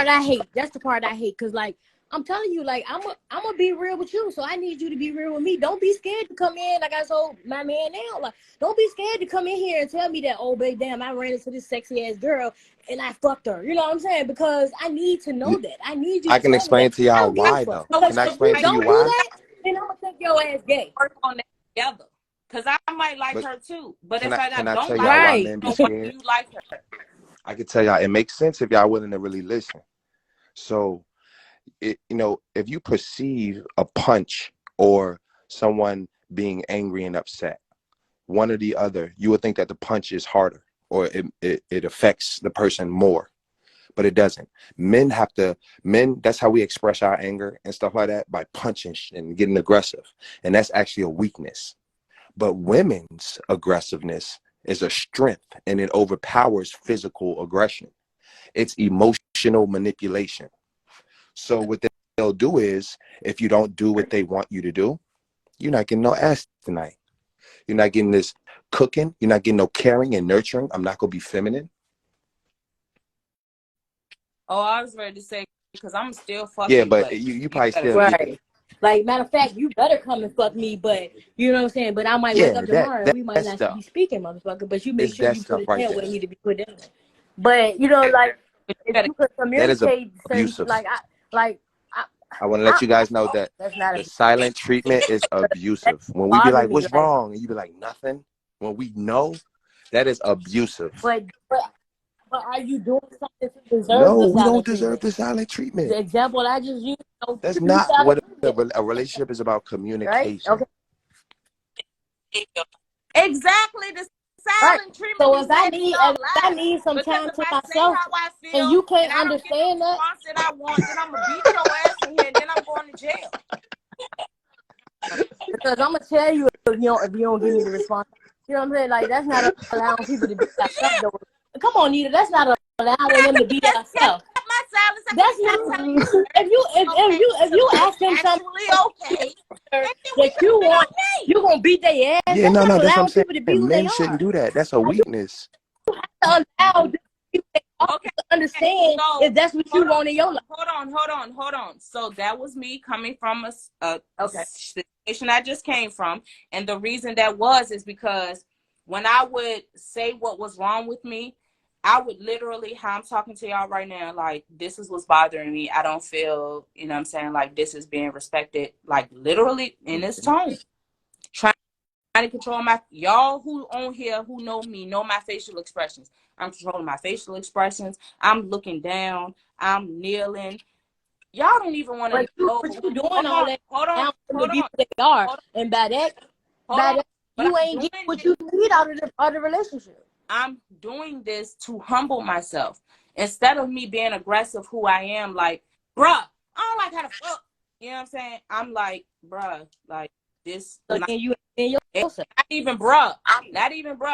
I hate. That's the part I hate. Cause like I'm telling you, like I'm gonna be real with you. So I need you to be real with me. Don't be scared to come in. Like I told my man now, like don't be scared to come in here and tell me that, oh babe, damn, I ran into this sexy ass girl and I fucked her. You know what I'm saying? Because I need to know that. I need you I to can tell me explain that. to I y'all don't give a why fuck. though. Because Can I if explain you to you don't do why? that, then I'm gonna think your ass gay. Work on that together. Cause I might like But her too. But can if I I don't tell like y'all why her, Right. men be then why do scared? you like her? I can tell y'all it makes sense if y'all willing to really listen. So if you perceive a punch or someone being angry and upset, one or the other, you would think that the punch is harder or it affects the person more, but it doesn't. Men, that's how we express our anger and stuff like that, by punching and getting aggressive. And that's actually a weakness. But women's aggressiveness is a strength, and it overpowers physical aggression. It's emotional manipulation. So what they'll do is, if you don't do what they want you to do, you're not getting no ass tonight. You're not getting this cooking. You're not getting no caring and nurturing. I'm not going to be feminine. Oh, I was ready to say because I'm still fuck Yeah, you, but but you you probably better still, finish. yeah, Right. Like matter of fact, you better come and fuck me, but you know what I'm saying. But I might wake yeah, up tomorrow and we might that not stuff. be speaking, motherfucker. But you make It's sure that you put stuff it right down where there. it need to be put down. But you know, like But you if better you could That is communicate certain, abusive. I want to I let you guys know that that's not the a silent treatment is that abusive. When we be bother like, me. what's Like, wrong? And you be like, nothing. When we know, that is abusive. but are you doing something to deserve No, the we don't silent deserve treatment? the silent The treatment. example I just used, don't That's be not silent what treatment, a relationship is about. right? Communication. Okay, exactly the right. silent treatment So be saying no if I lies. need some Because time if to I say myself how I and feel you and can't I don't get the understand that, response that I want, then I'm gonna beat your ass in here and then I'm going to jail. because I'm gonna tell you if you don't give me the response. You know what I'm saying? Like that's not allowing people to be themselves. Though. Come on, Nita, that's not allowing them to be Just kept themselves. my silence. I That's could have kept telling you if you ask them something actually okay, and then we that could you have been want, okay. you gonna beat their ass. Yeah, That's not no, that's what I'm allowing saying. people to be who they Men are. shouldn't do that. That's a weakness. To allow them to be who they are Okay, to understand so if that's what you want in your life. hold on. So that was me coming from a Okay. situation I just came from, and the reason that was is because when I would say what was wrong with me, I would literally, how I'm talking to y'all right now, like this is what's bothering me. I don't feel, you know what I'm saying, like this is being respected, like literally in this tone. Trying to control y'all who on here who know me know my facial expressions. I'm controlling my facial expressions. I'm looking down. I'm kneeling. Y'all don't even want to know. But you doing all that Hold now on, for them to be who they are, and by that But you I'm ain't doing getting what this. you need out of the relationship. I'm doing this to humble myself instead of me being aggressive. Who I am, like, bruh, I don't like how the fuck. You know what I'm saying? I'm like, bruh, like this. So then you in yourself. Not even bruh,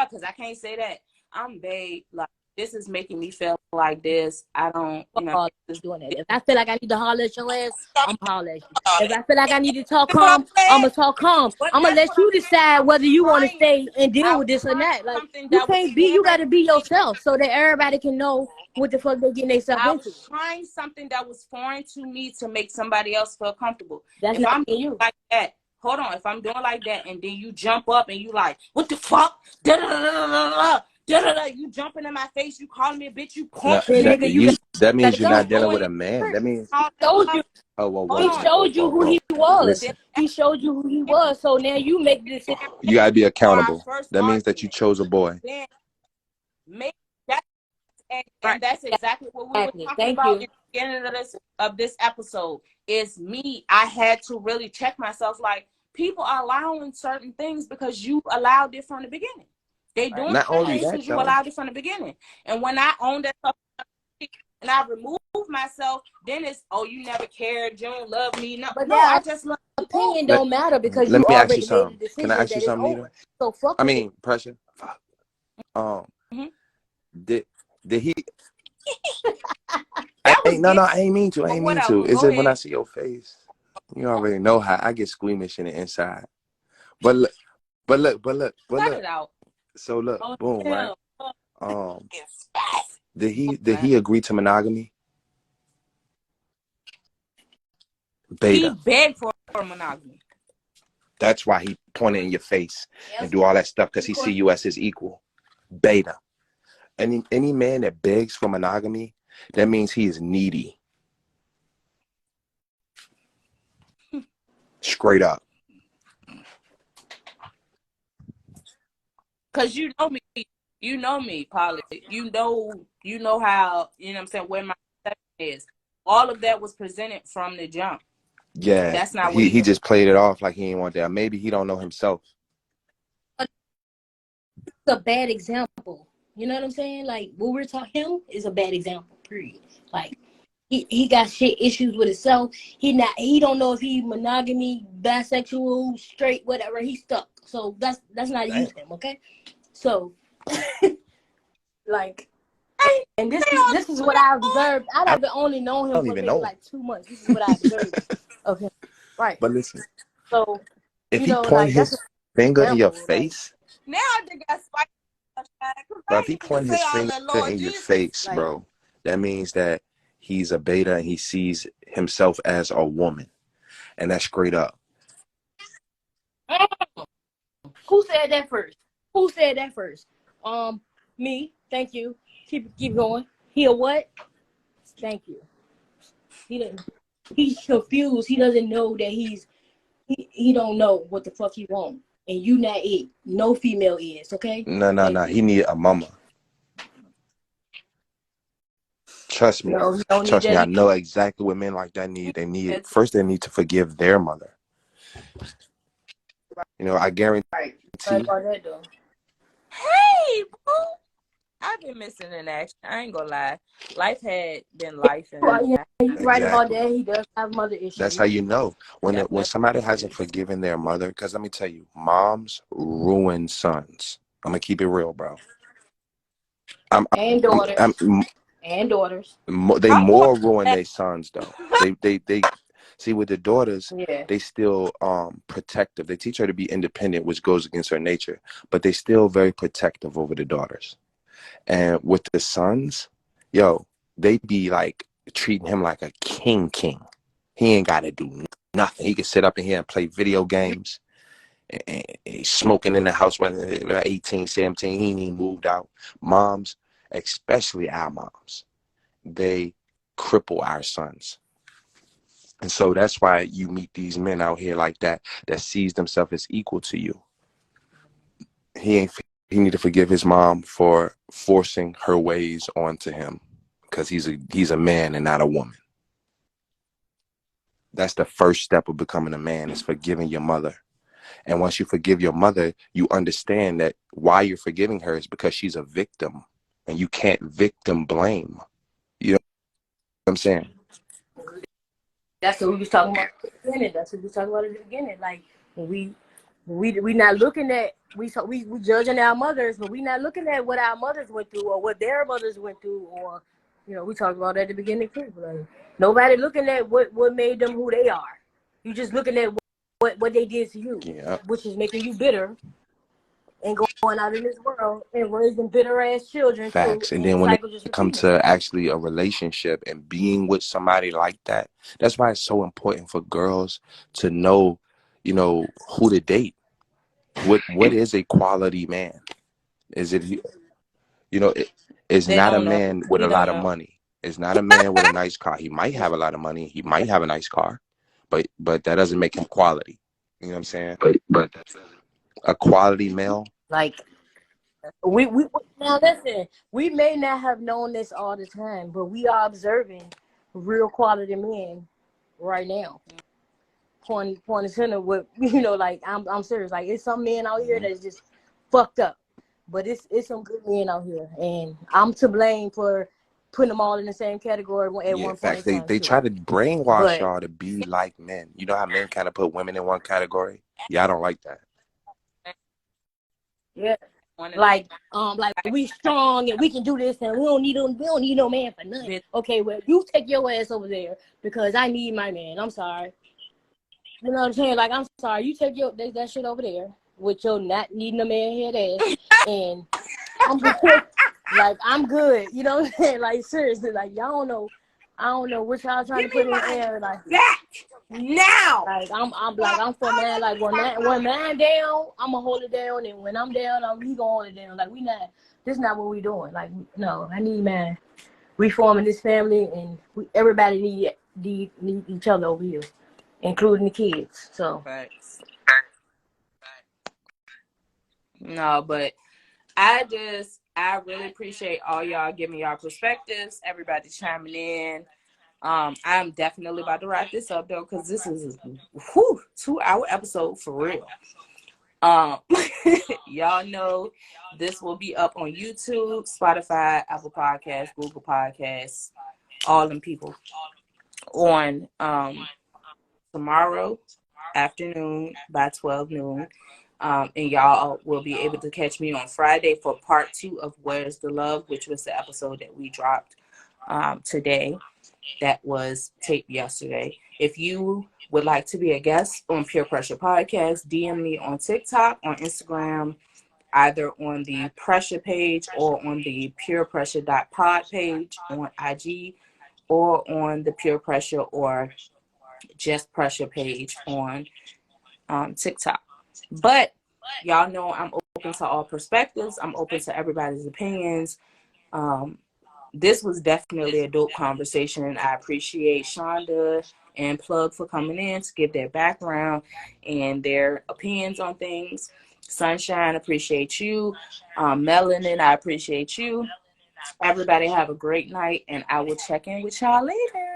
because I can't say that. I'm babe, like this is making me feel like this. I don't, you know. Doing that. If I feel like I need to holler at your ass, I'm gonna holler at you. If I feel like I need to talk That's what I'm calm, I'm saying. gonna talk calm. But I'm gonna that's let what you I'm saying. decide whether you want to Trying. stay and deal I with was this or trying not. Like something you that was can't be, you foreign gotta be to me. yourself so that everybody can know what the fuck they're getting themselves I into. was trying something that was foreign to me to make somebody else feel comfortable. That's If not I'm being doing you. like that, hold on. If I'm doing like that and then you jump up and you like, what the fuck? Da da da da da da da. You jumping in my face. You calling me a bitch. You No, punk. Then You nigga, that means gotta you're go. not dealing doing with a it. man. That means, All that Told stuff. you. oh, whoa, whoa, Hold He on. whoa, showed you whoa, who he whoa. was. Listen, He showed you who he was. So now you make the decision. you gotta be For our accountable. first That means that you argument, chose a boy. then make that, and Right. that's exactly what we were Exactly. talking Thank about you. in the beginning of this episode. Is me. I had to really check myself. Like people are allowing certain things because you allowed it from the beginning. They Right. doing Not only things that, because you though. allowed it from the beginning. And when I own that stuff and I remove myself, then it's you never cared, you don't love me. No, But no, that I just love you. opinion Let, don't matter because let you me ask you already made a something. Can I decision ask you that it's something, over. Nita? So fuck I with it. mean, pressure. Fuck. Mm-hmm. Did he? That was No, gay. I ain't mean to. I ain't mean to. Whatever. It's Go just when I ahead. see your face, you already know how I get squeamish in the inside. But look, Cut it out. So look, Oh, boom, right? hell. Did he agree to monogamy? He Beta. begged for monogamy. That's why he pointed in your face and do all that stuff, because he see you as his equal. Beta. Any man that begs for monogamy, that means he is needy. Straight up. Cause you know me, Polly. You know how, you know what I'm saying, where my perception is. All of that was presented from the jump. Yeah, That's not what he just played it off like he didn't want that. Maybe he don't know himself. It's a bad example. You know what I'm saying? Like, what we're talking, him is a bad example, period. Like, he got shit issues with himself. He don't know if he monogamy, bisexual, straight, whatever. He's stuck. So that's not use him, okay? So, like, and this is what I observed. I've only known him for maybe like 2 months. This is what I observed of him. Right. But listen, So, if you he know, point like, his finger in your example, face, now I just got spiked. bro, if he point his finger in your face, like, bro, that means that he's a beta and he sees himself as a woman. And that's straight up. Who said that first? Who said that first? Me. Thank you. Keep going. He a what? Thank you. He's confused. He doesn't know that he don't know what the fuck he want. And you not it. No female is, okay? No. He need a mama. Trust me. No, he don't Trust need me. that. I know exactly what men like that need. They need first. They need to forgive their mother. You know, I guarantee. Right. About that, though. hey, boo. I've been missing in action. I ain't gonna lie. Life had been life. Yeah, he's right about Exactly. that. He does have mother issues. That's how you know when somebody hasn't forgiven their mother. Because let me tell you, moms ruin sons. I'm gonna keep it real, bro. And daughters. And daughters. They more ruin their sons though. They see with the daughters, Yeah. they still protective. They teach her to be independent, which goes against her nature, but they still very protective over the daughters. And with the sons, yo, they be like treating him like a king. He ain't gotta do nothing. He can sit up in here and play video games. And he's smoking in the house when they're 18, 17. He ain't even moved out. Moms, especially our moms, they cripple our sons. And so that's why you meet these men out here like that sees themselves as equal to you. He need to forgive his mom for forcing her ways onto him, because he's a man and not a woman. That's the first step of becoming a man, is forgiving your mother. And once you forgive your mother, you understand that why you're forgiving her is because she's a victim, and you can't victim blame. You know what I'm saying? That's what we was talking about at the beginning. That's what we was talking about at the beginning. Like, when we not looking at, we judging our mothers, but we not looking at what our mothers went through or what their mothers went through, or, you know, we talked about that at the beginning too. Like, nobody looking at what made them who they are. You just looking at what they did to you, Yeah. which is making you bitter and going out in this world and raising bitter ass children. Facts. Too, and then when it just comes to actually a relationship and being with somebody like that, that's why it's so important for girls to know, you know, who to date. What is a quality man? Is it, you know, it's They not a don't know. man with We a don't lot of know. money. It's not a man with a nice car. He might have a lot of money. He might have a nice car, but that doesn't make him quality. You know what I'm saying? But a quality male. like, we now listen, we may not have known this all the time, but we are observing real quality men right now. Point and center with, you know, like, I'm serious. Like, it's some men out here that's just fucked up, but it's some good men out here, and I'm to blame for putting them all in the same category at one point Facts. in time. They too. try to brainwash But y'all to be like men. You know how men kind of put women in one category? Yeah, I don't like that. yeah, like we strong and we can do this, and we don't need no man for nothing. Okay, well, you take your ass over there because I need my man. I'm sorry. You know what I'm saying? Like, I'm sorry. You take that shit over there with your not needing a man head ass, and I'm good. Like, I'm good. You know what I'm saying? Like, seriously, like, y'all don't know. I don't know what y'all trying to put in the air. Like, now. Like I'm for man. Like when man down, I'ma hold it down, and when I'm down, we gonna hold it down. Like this not what we doing. Like no, I need man reforming this family, and everybody need each other over here, including the kids. So Thanks. No, but I really appreciate all y'all giving y'all perspectives. Everybody chiming in. I'm definitely about to wrap this up though, because this is a 2-hour episode for real. Y'all know this will be up on YouTube, Spotify, Apple Podcasts, Google Podcasts, all them people on tomorrow afternoon by 12 noon. And y'all will be able to catch me on Friday for part 2 of Where's the Love, which was the episode that we dropped today. That was taped yesterday. If you would like to be a guest on Pure Pressure Podcast, DM me on TikTok, on Instagram, either on the Pressure page or on the purepressure.pod page on IG, or on the Pure Pressure or Just Pressure page on TikTok. But y'all know I'm open to all perspectives. I'm open to everybody's opinions. This was definitely a dope conversation. I appreciate Shonda and Plug for coming in to give their background and their opinions on things. Sunshine, appreciate you. Melanin, I appreciate you. Everybody have a great night, and I will check in with y'all later.